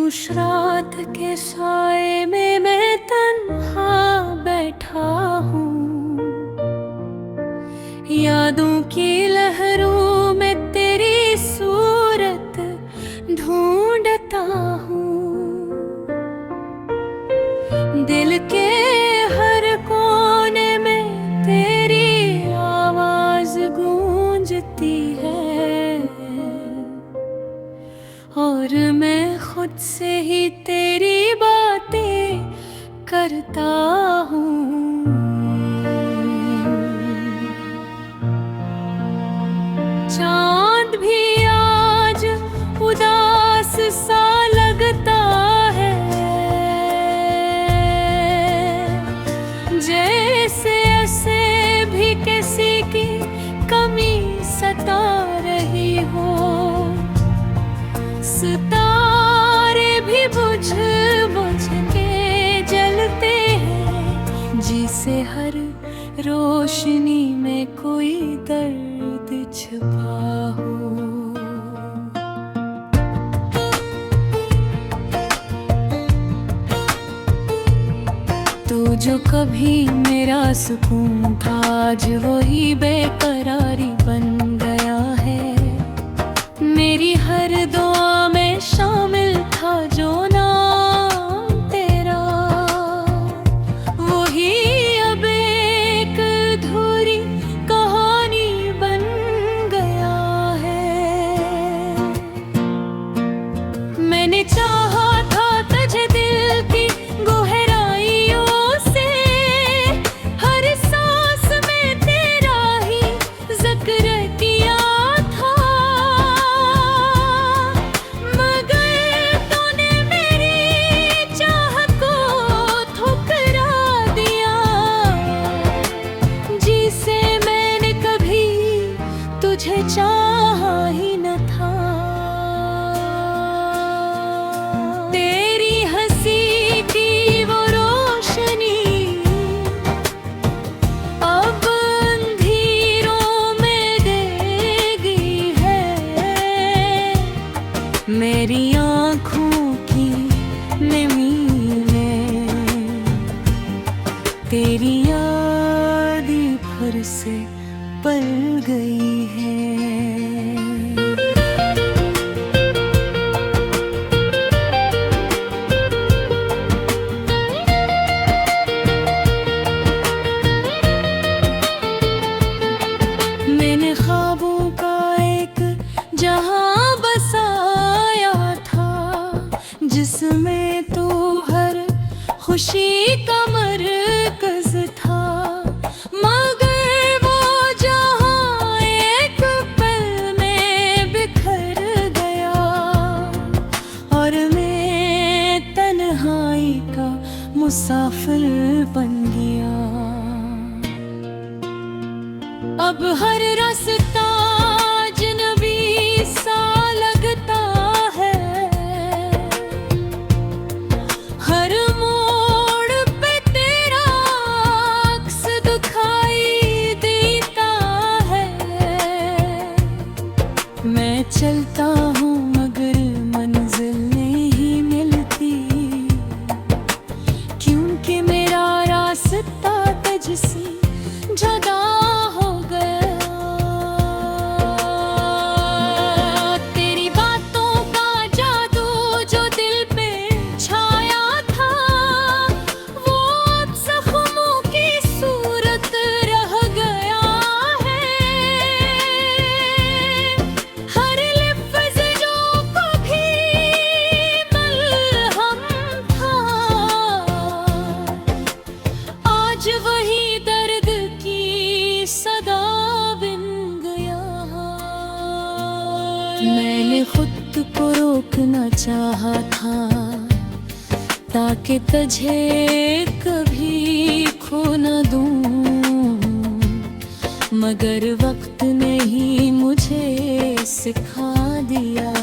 उस रात के साए में मैं तन्हा बैठा हूँ, यादों की लहरों में तेरी सूरत ढूंढता हूँ। दिल के हर कोने में तेरी आवाज गूंजती है, और मैं खुद से ही तेरी बातें करता हूँ। चांद भी आज उदास सा लगता है, जैसे ऐसे भी किसी की कमी सता रही हो। सितारे भी बुझ बुझ के जलते हैं, जिसे हर रोशनी में कोई दर्द छुपा हो। तो जो कभी मेरा सुकून था, आज वही बेकरारी बन गया है। मेरी हर दुआ में शामिल था जो नाम तेरा, वही अब एक अधूरी कहानी बन गया है। मैंने चाहा था तुझे दिल की गहराइयों से, हर सांस में तेरा ही जिक्र किया था, मगर तूने मेरी चाह को ठुकरा दिया, जिसे मैंने कभी तुझे चाहा ही न था। तेरी हंसी की वो रोशनी अब अंधेरों में देगी है, मेरी आँखों की नमी में तेरी याद फिर से पल गई है। मैंने ख्वाबों का एक जहां बसाया था, जिसमें तू हर खुशी का मरकज था, मगर वो जहां एक पल में बिखर गया, और मैं तन्हाई का मुसाफिर बन गया। अब हर रास्ता अजनबी सा लगता है, हर मोड़ पे तेरा अक्स दिखाई देता है। मैं चलता हूँ मगर मंजिल नहीं मिलती, क्योंकि मेरा रास्ता तुझसे जुदा हो गया। तेरी बातों का जादू जो दिल पे छाया था, वो अब जख्मों की सूरत रह गया है। हर लफ्ज़ जो कभी मलहम था, आज वही दर्द की सदा बिन गया। मैंने खुद को रोकना चाहा था, ताकि तुझे कभी खो न दूं, मगर वक्त ने ही मुझे सिखा दिया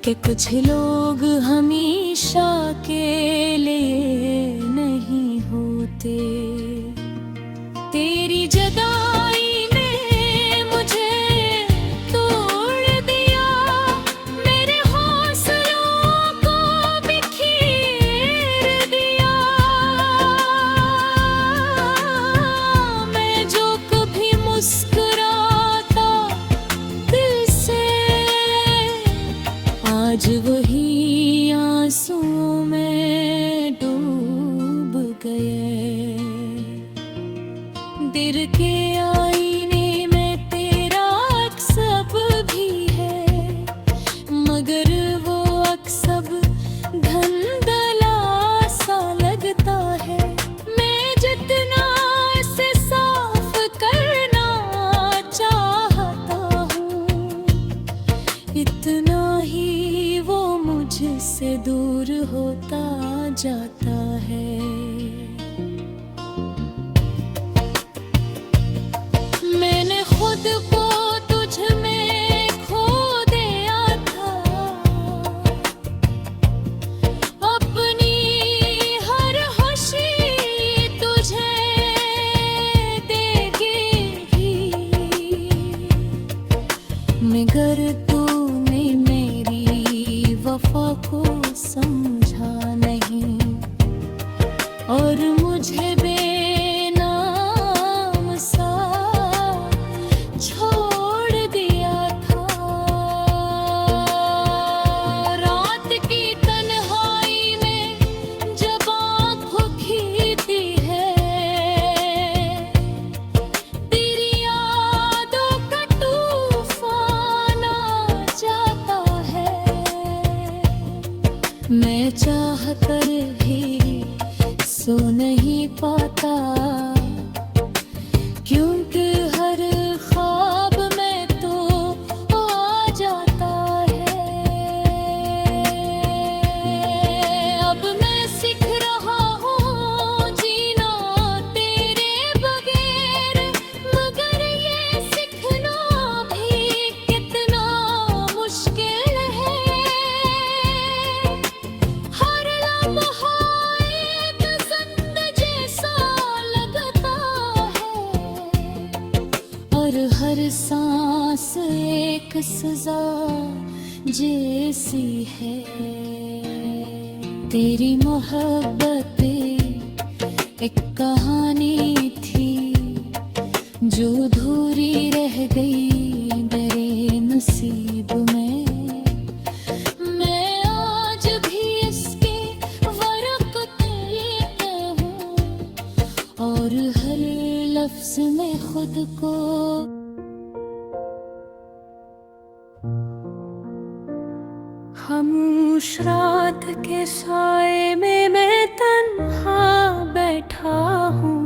कि कुछ लोग हमेशा के लिए नहीं होते। तेरी जुदाई ने मुझे तोड़ दिया, मेरे हौसलों वही आंसुओं में डूब गए। दिल के आईने में तेरा अक्स अब भी है, मगर वो अक्स अब धुंधला सा लगता है। मैं जितना इसे साफ करना चाहता हूँ, इतना ही वो मुझसे दूर होता जाता है। मैंने खुद को तुझ में खो दिया था, अपनी हर खुशी तुझे देगी ही, मगर तूने मेरी वफा को समझा नहीं और मुझे बेनाम सा छोड़ दिया था। रात की तन्हाई में जब आँख खींचती है, तेरी यादों का तूफान आ जाता है। मैं चाह कर भी सो नहीं पाता, क्योंकि हर ख्वाब में तो आ जाता है। अब मैं सीख रहा हूँ जीना तेरे बगैर, मगर ये सीखना भी कितना मुश्किल है। हर लम्हा एक जिंद जैसा लगता है और हर सांस एक सजा जैसी है। तेरी मोहब्बत एक कहानी थी जो अधूरी रह गई मेरे नसीब में। मैं आज भी इसके वरक़ते हूँ और हर लफ्ज़ में खुद को खामोश रात के साए में मैं तन्हा बैठा हूँ,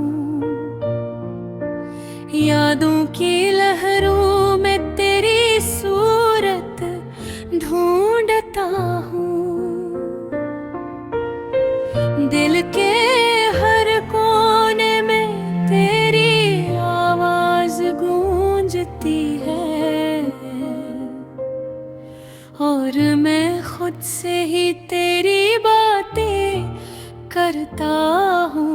यादों की लहरों में तेरी सूरत ढूंढता हूँ। दिल के हर कोने में तेरी आवाज गूंजती है और मैं खुद से ही तेरी बातें करता हूँ।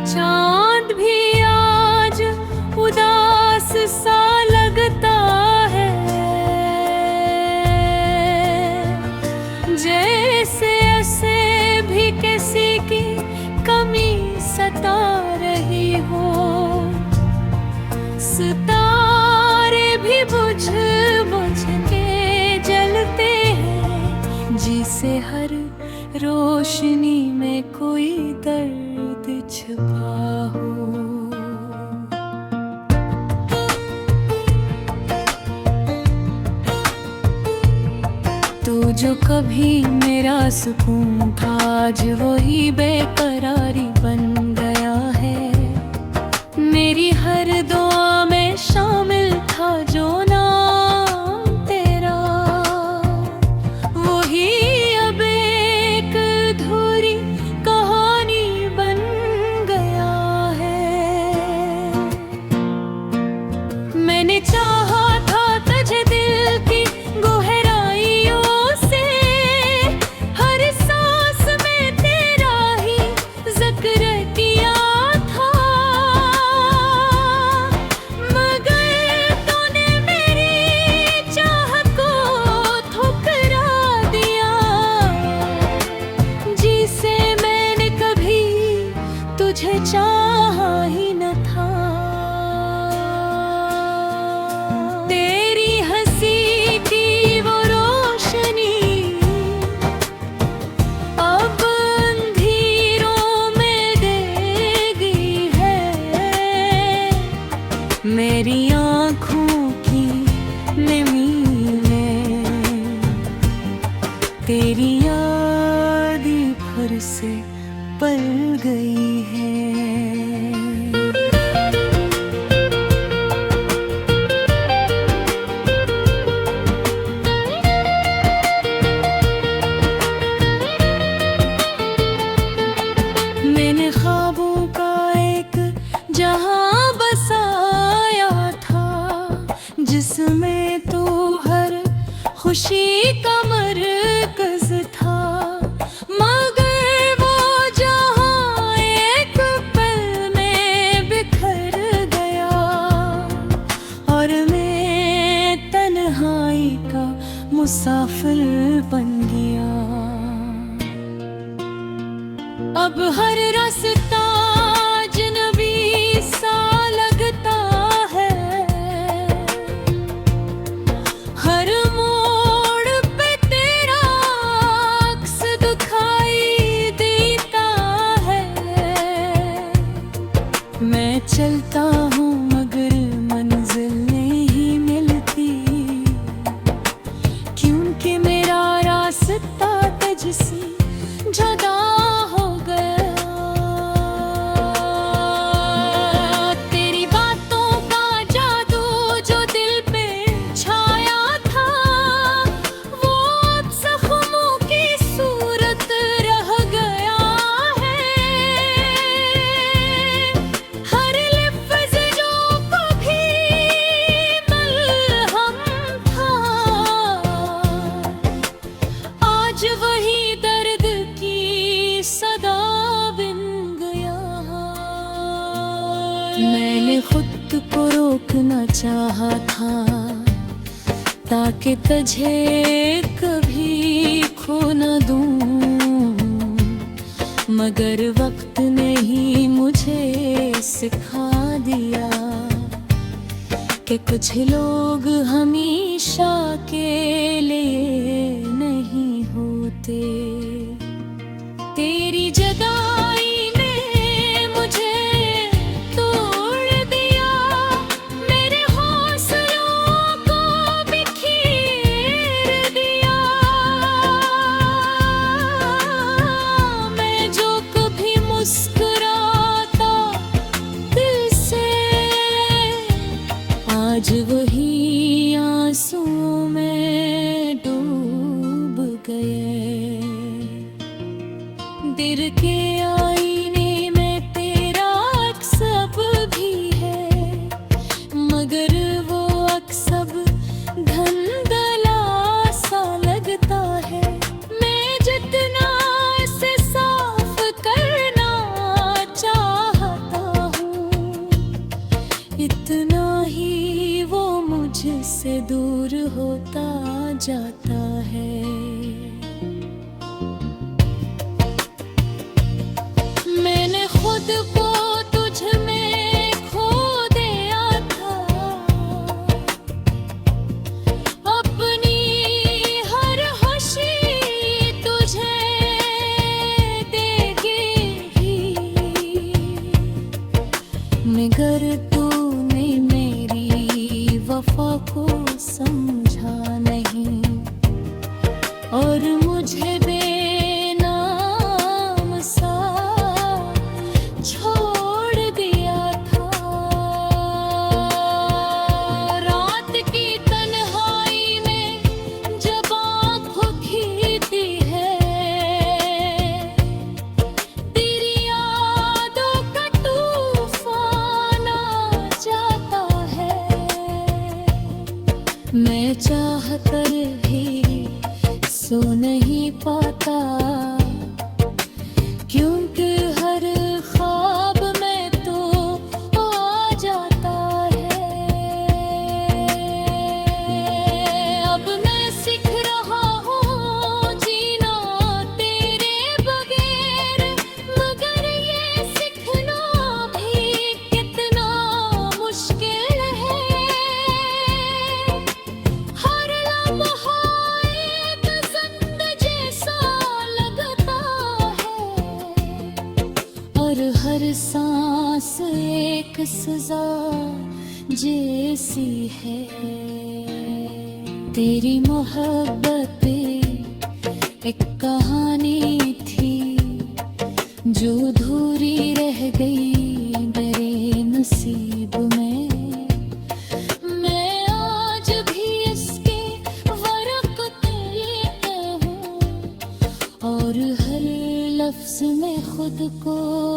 चांद भी आज उदास सा लगता है, जैसे ऐसे भी किसी की कमी सता रही हो। सितारे भी बुझ बुझ के जलते हैं, जिसे हर रोशनी में कोई दर्द छुपा हो। तू जो कभी मेरा सुकून था, आज वही बेकरारी बन गया है। मेरी हर दुआ में शामिल था जो नाम तेरा, वही अब एक अधूरी कहानी बन गया है। मैंने चाहा था तुझे दिल की गहराइयों से, हर सांस में तेरा ही है। मैंने ख्वाबों का एक जहां बसाया था, जिसमें तो हर खुशी का मरकज था। मगर वो जहां एक पल में बिखर गया और मैं तन्हाई का मुसाफिर बन गया। अब हर रास्ता अजनबी सा लगता है, हर मोड़ पे तेरा अक्स दिखाई देता है। मैं चलता हूँ मगर मंजिल नहीं मिलती, क्योंकि मेरा रास्ता तुझसे जुदा हो गया। तेरी बातों का जादू जो दिल पे छाया था, वो अब जख्मों की सूरत रह गया है। हर लफ्ज़ जो कभी मलहम था, आज वही दर्द की सदा बिन गया। मैंने खुद को रोकना चाहा था, ताकि तुझे कभी खो न दूं, मगर वक्त ने ही मुझे सिखा दिया कि कुछ लोग हमेशा के लिए नहीं होते। तेरी जुदाई ने मुझे तोड़ दिया, मेरे हौसलों को बिखेर दिया। मैं जो कभी मुस्कुराता दिल से, आज वही आंसुओं में डूब गए। दिल के आईने में तेरा अक्स अब भी है, मगर वो अक्स अब धुंधला सा लगता है। मैं जितना इसे साफ करना चाहता हूँ, इतना ही वो मुझसे दूर होता जाता है। मैंने खुद को तुझ में खो दिया था, अपनी हर खुशी तुझे देगी ही, मगर तूने मेरी वफा को समझा नहीं और मुझे बेनाम सा छोड़ दिया था। रात की तन्हाई में जब आँख खींचती है, तेरी यादों का तूफान आ जाता है। मैं चाह कर भी सो नहीं पाता, क्योंकि हर ख्वाब में तो आ जाता है। अब मैं सीख रहा हूँ जीना तेरे बगैर, मगर ये सीखना भी कितना मुश्किल है। हर लम्हा और हर सांस एक सजा जैसी है। तेरी मोहब्बत एक कहानी थी जो धूरी रह गई मेरे नसीब में, मैं आज भी इसके वरक़ते हूँ और हर लफ्ज़ में खुद को